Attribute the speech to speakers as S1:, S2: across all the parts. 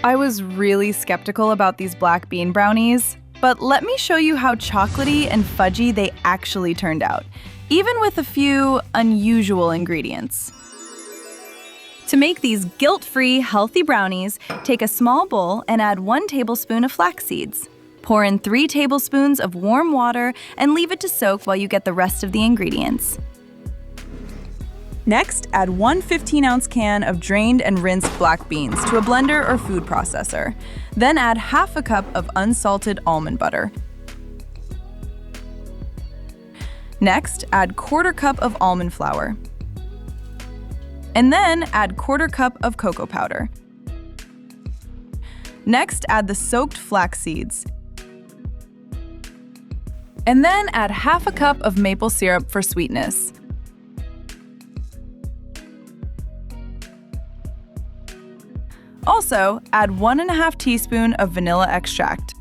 S1: I was really skeptical about these black bean brownies, but let me show you how chocolatey and fudgy they actually turned out, even with a few unusual ingredients. To make these guilt-free, healthy brownies, take a small bowl and add 1 tablespoon of flax seeds. Pour in 3 tablespoons of warm water and leave it to soak while you get the rest of the ingredients. Next, add 1 15-ounce can of drained and rinsed black beans to a blender or food processor. Then add half a cup of unsalted almond butter. Next, add 1/4 cup of almond flour. And then add 1/4 cup of cocoa powder. Next, add the soaked flax seeds. And then add half a cup of maple syrup for sweetness. Also, add 1½ teaspoon of vanilla extract.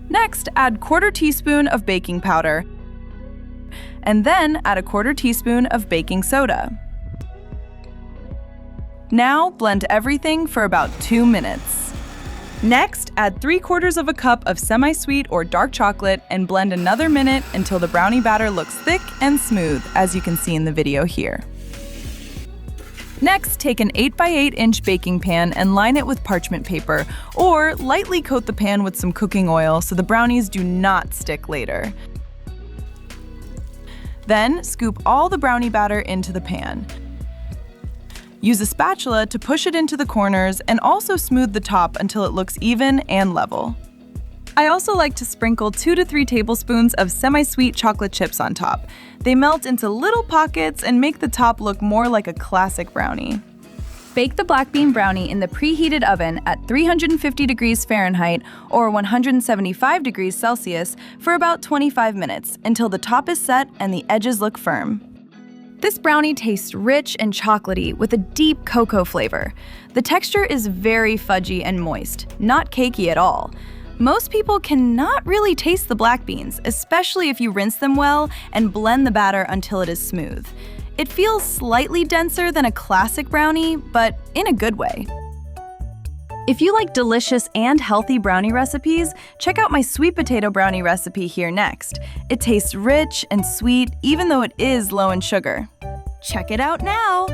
S1: Next, add 1/4 teaspoon of baking powder. And then add a 1/4 teaspoon of baking soda. Now, blend everything for about 2 minutes. Next, add 3/4 cup of semi-sweet or dark chocolate and blend another minute until the brownie batter looks thick and smooth, as you can see in the video here. Next, take an 8x8-inch baking pan and line it with parchment paper, or lightly coat the pan with some cooking oil so the brownies do not stick later. Then, scoop all the brownie batter into the pan. Use a spatula to push it into the corners and also smooth the top until it looks even and level. I also like to sprinkle 2 to 3 tablespoons of semi-sweet chocolate chips on top. They melt into little pockets and make the top look more like a classic brownie. Bake the black bean brownie in the preheated oven at 350 degrees Fahrenheit or 175 degrees Celsius for about 25 minutes until the top is set and the edges look firm. This brownie tastes rich and chocolatey with a deep cocoa flavor. The texture is very fudgy and moist, not cakey at all. Most people cannot really taste the black beans, especially if you rinse them well and blend the batter until it is smooth. It feels slightly denser than a classic brownie, but in a good way. If you like delicious and healthy brownie recipes, check out my sweet potato brownie recipe here next. It tastes rich and sweet, even though it is low in sugar. Check it out now!